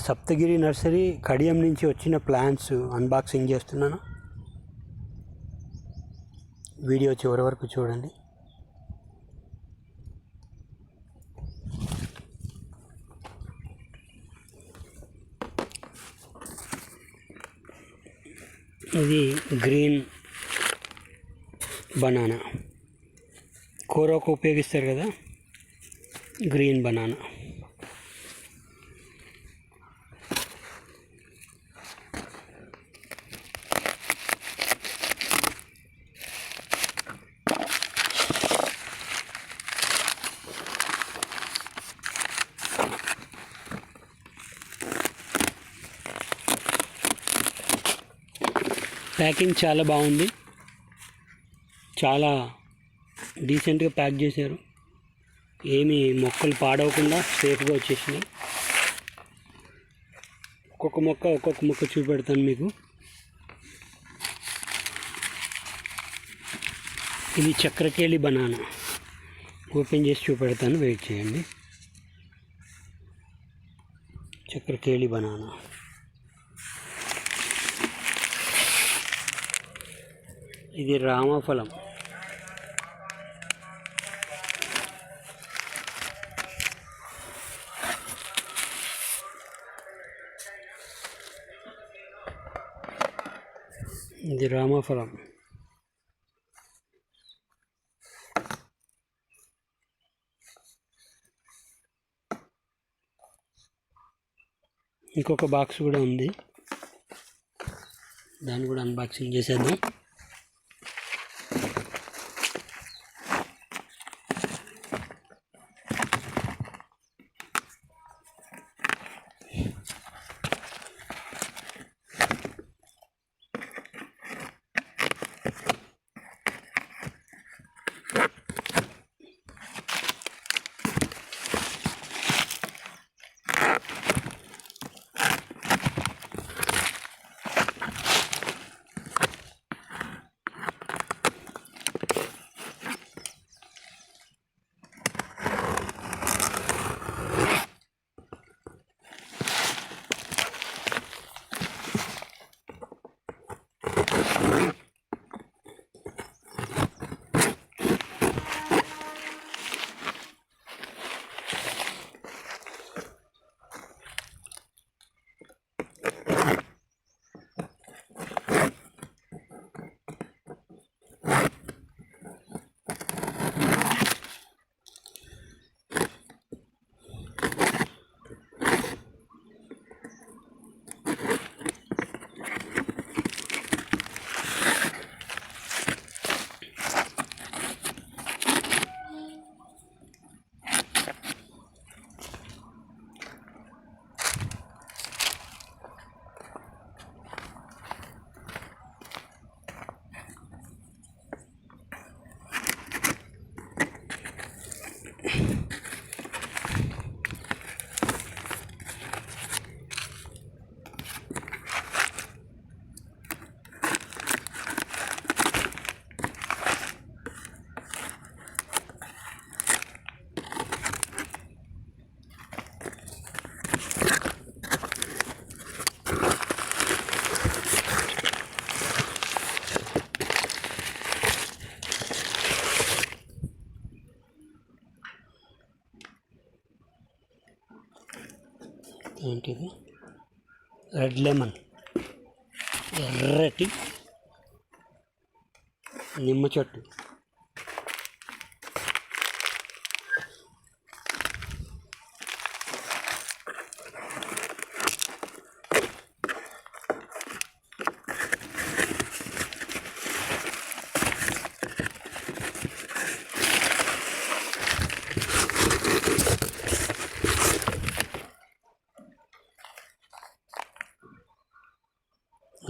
Saptagiri nursery Kadiyam నుంచి వచ్చిన plants unboxing చేస్తున్నాను. వీడియో చివరి వరకు చూడండి. ఇది గ్రీన్ బనానా, కూరకు ఉపయోగిస్తారు కదా, గ్రీన్ బనానా. ప్యాకింగ్ చాలా బాగుంది, చాలా డీసెంట్గా ప్యాక్ చేశారు. ఏమీ మొక్కలు పాడవకుండా సేఫ్గా వచ్చేసినాయి. ఒక్కొక్క మొక్క చూపెడతాను మీకు. ఇది చక్రకేళి బనానా, ఓపెన్ చేసి చూపెడతాను, వెయిట్ చేయండి. చక్రకేళి బనానా. ఇది రామఫలం. ఇది రామఫలం. ఇంకొక బాక్స్ కూడా ఉంది, దాన్ని కూడా అన్బాక్సింగ్ చేసేద్దాం. ఏంటిది? రెడ్ లెమన్, ఎర్రటి నిమ్మ చెట్టు.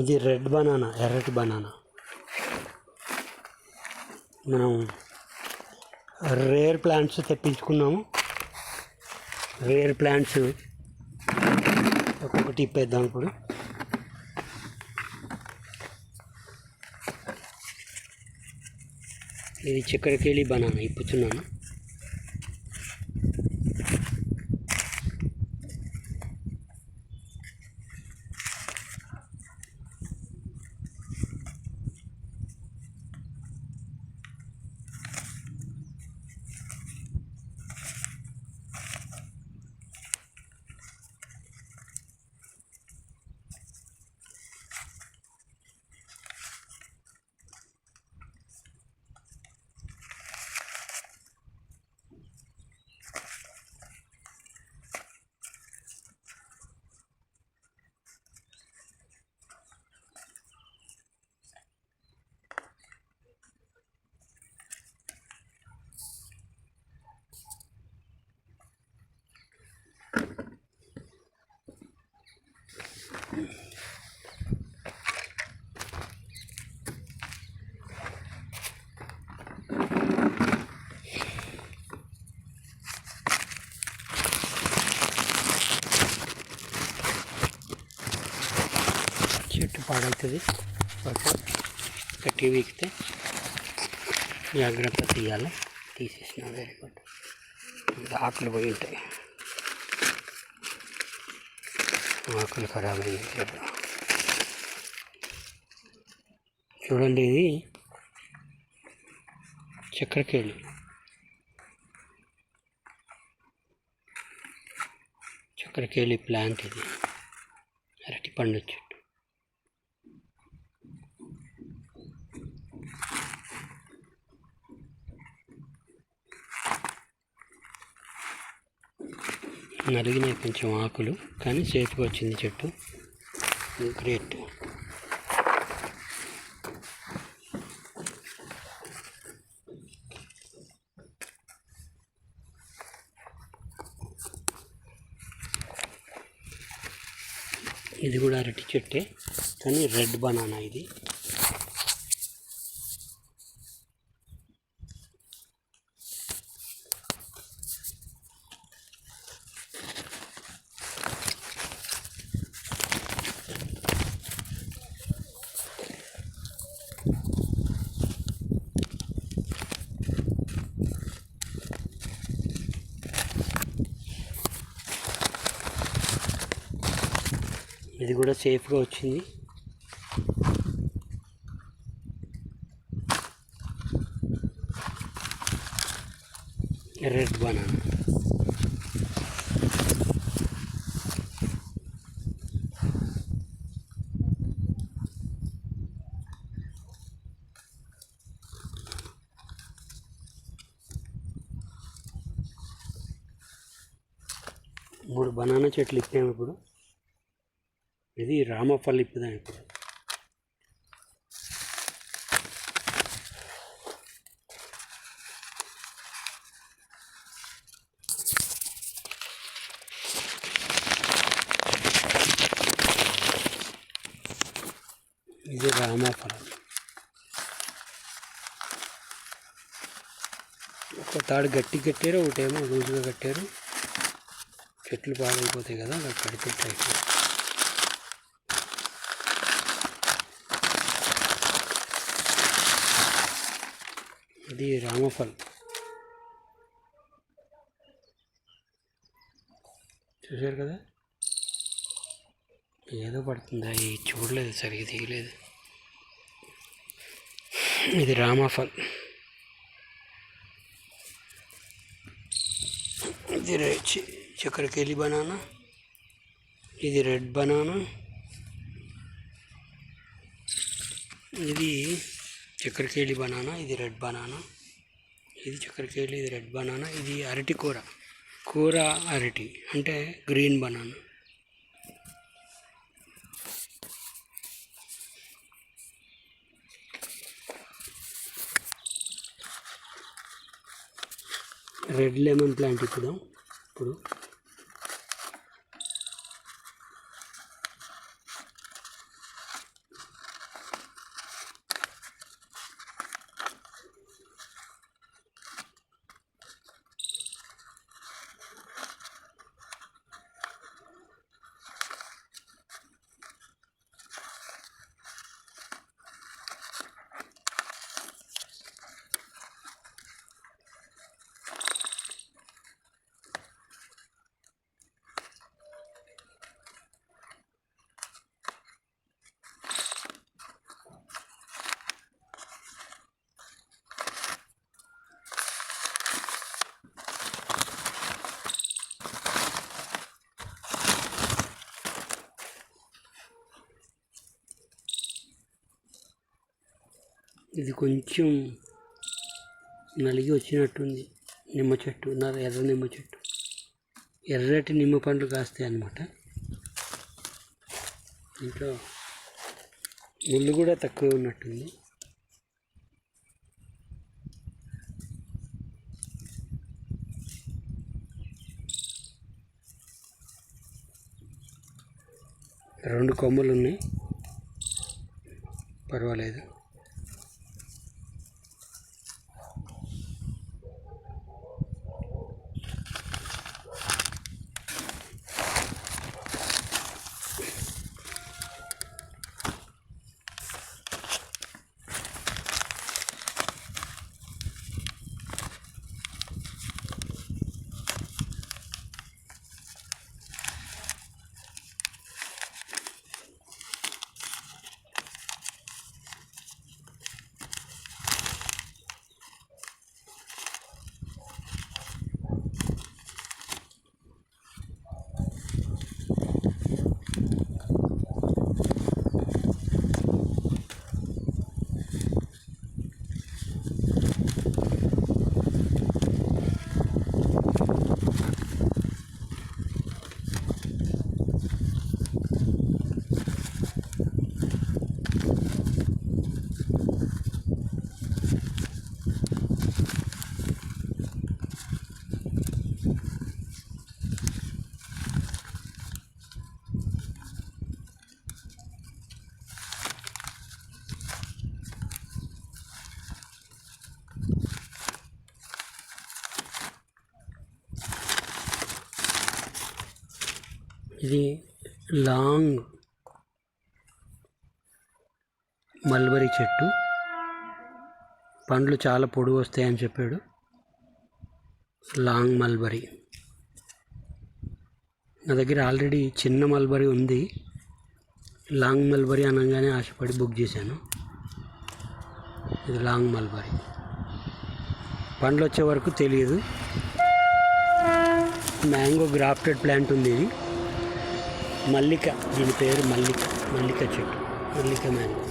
ఇది రెడ్ బనానా, ఎర్రటి బనానా. మనం రేర్ ప్లాంట్స్ తెప్పించుకున్నాము. రేర్ ప్లాంట్స్ ఒక్కొక్కటి ఇప్పేద్దాం ఇప్పుడు. ఇది చక్కెరకేళి బనానా ఇప్పుతున్నాను. పాడవుతుంది. ఓకే, గట్టి వీకితే జాగ్రత్త తీయాలి. తీసేసిన. Very good. ఆకులు పోయి ఉంటాయి, ఆకులు ఖరాబ్ అయింది. చూడండి, ఇది చక్కెరకేళి. చక్కెరకేళి ప్లాంట్ ఇది, అరటి పండు చెట్టు. నలిగినాయి కొంచెం ఆకులు, కానీ సేఫ్గా వచ్చింది చెట్టు. గ్రేట్. ఇది కూడా అరటి చెట్టే, కానీ రెడ్ బనానా ఇది. ఇది కూడా సేఫ్గా వచ్చింది. Red banana. మూడు బనానా చెట్లు ఇప్పాము ఇప్పుడు. ఇది రామఫల్ ఇప్పుదాం ఇప్పుడు. ఇది రామఫలం. ఒక తాడు గట్టి కట్టారు, ఒకటేమో లూజుగా కట్టారు. చెట్లు పాడైపోతాయి కదా, అక్కడ కడితే టైట్. ఇది రామఫల్. చూశారు కదా, ఏదో పడుతుందా, చూడలేదు, సరిగ్గా తీయలేదు. ఇది రామఫల్. ఇది చక్కెరకేళి బనానా. ఇది రెడ్ బనానా. ఇది చక్కెరకేళి బనానా, ఇది రెడ్ బనానా. ఇది చక్కెరకేళి, ఇది రెడ్ బనానా. ఇది అరటి కూర. కూర అరటి అంటే green banana. Red lemon plant ఇప్పుడు. ఇది కొంచెం నలిగి వచ్చినట్టుంది. నిమ్మ చెట్టు, ఎర్ర నిమ్మ చెట్టు. ఎర్రటి నిమ్మ పండ్లు కాస్తాయి అన్నమాట. ఇంట్లో ముళ్ళు కూడా తక్కువ ఉన్నట్టుంది. రెండు కొమ్మలు ఉన్నాయి, పర్వాలేదు. ఇది లాంగ్ మల్బరీ చెట్టు, పండ్లు చాలా పొడుగు వస్తాయని చెప్పాడు. Long mulberry. నా దగ్గర ఆల్రెడీ చిన్న మల్బరీ ఉంది. లాంగ్ మల్బరీ అనగానే ఆశపడి బుక్ చేశాను. ఇది లాంగ్ మల్బరీ. పండ్లు వచ్చే వరకు తెలియదు. మ్యాంగో గ్రాఫ్టెడ్ ప్లాంట్ ఉంది. ఇది మల్లిక, దీని పేరు మల్లిక చెట్టు, మల్లిక మ్యాంగో.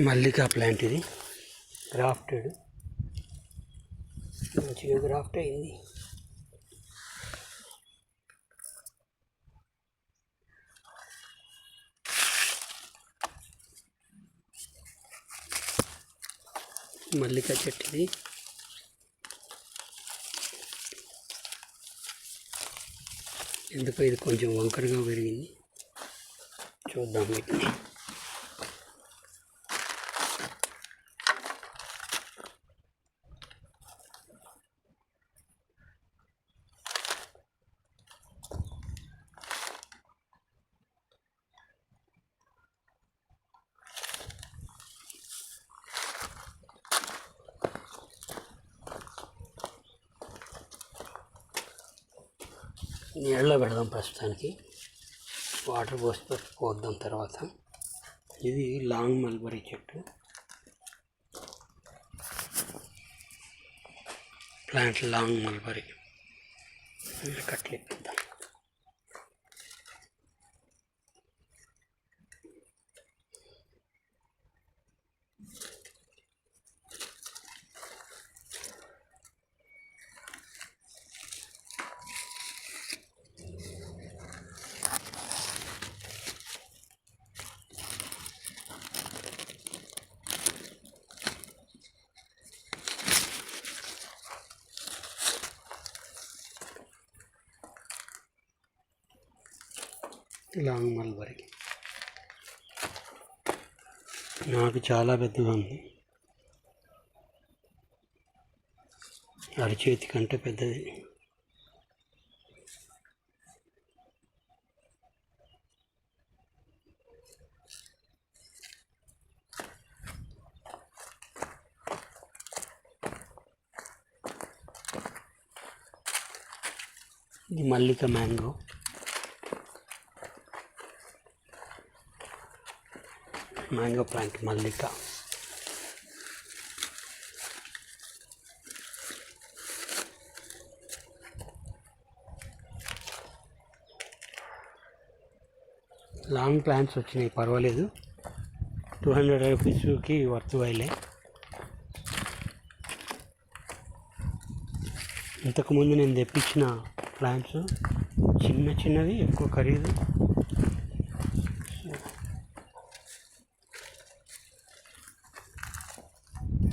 మల్లికా ప్లాంట్ ఇది గ్రాఫ్టెడ్, మంచిగా గ్రాఫ్ట్ అయింది. మల్లికా చెట్టు ఇది. ఎందుకో ఇది కొంచెం వంకరగా పెరిగింది. చూద్దాం వీటిని. నీళ్ళలో పెడదాం ప్రస్తుతానికి, వాటర్ పోద్దాం తర్వాత. ఇది లాంగ్ మల్బరీ చెట్టు, ప్లాంట్ లాంగ్ మల్బరీ. కట్లేపిద్దాం. లాంగ్ మల్బరీ నాకు చాలా పెద్దగా ఉంది, అరిచేతి కంటే పెద్దది. ఇది Mallika mango. Mango plant Mallika. Long plants వచ్చినాయి, పర్వాలేదు. 200 రూపీస్కి వర్త్ వైలే. ఇంతకుముందు నేను తెప్పించిన ప్లాంట్స్ చిన్నవి, ఎక్కువ ఖరీదు.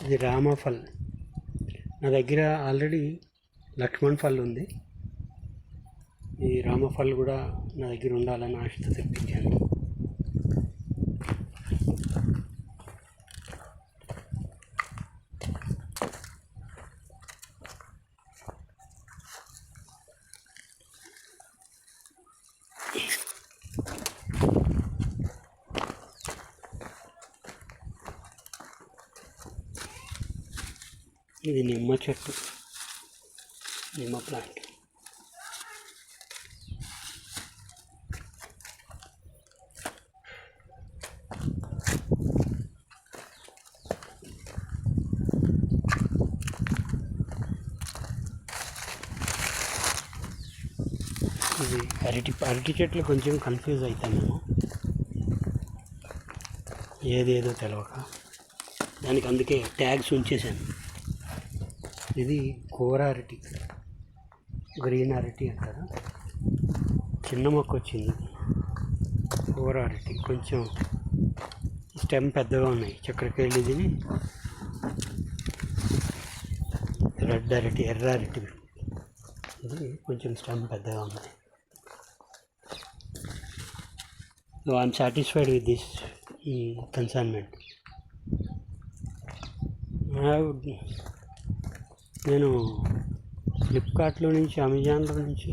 ఇది రామఫల్. నా దగ్గర ఆల్రెడీ లక్ష్మణ్ ఫల్ ఉంది. ఈ రామఫల్ కూడా నా దగ్గర ఉండాలని ఆశతో తెప్పించాను. ఇది నిమ్మ చెట్టు, నిమ్మ ప్లాంట్. ఇది అరటి చెట్లు కొంచెం కన్ఫ్యూజ్ అవుతాను నేను, ఏదేదో తెలవక, దానికి అందుకే ట్యాగ్స్ ఉంచేసాను. ఇది కూర అరటి, గ్రీన్ అరటి అంటారు. చిన్న మొక్క వచ్చింది కూర అరటి, కొంచెం స్టెమ్ పెద్దగా ఉన్నాయి. చక్కెరకేళి, ఇది రెడ్ అరటి, ఎర్ర అరటి, ఇది కొంచెం స్టెమ్ పెద్దగా ఉంది. So I'm satisfied with this consignment. నేను ఫ్లిప్కార్ట్లో నుంచి, అమెజాన్లో నుంచి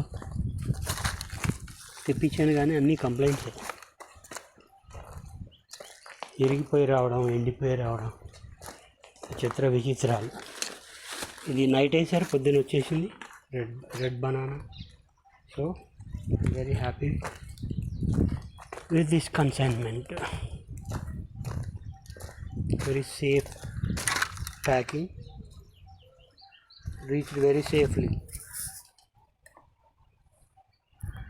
తెప్పించాను, కానీ అన్నీ కంప్లైంట్సే. ఇరిగిపోయి రావడం, ఎండిపోయి రావడం, చిత్ర విచిత్రాలు. ఇది నైట్ వేసారు, పొద్దున్న వచ్చేసింది red banana. So very happy with this consignment. Very safe packing, reached very safely.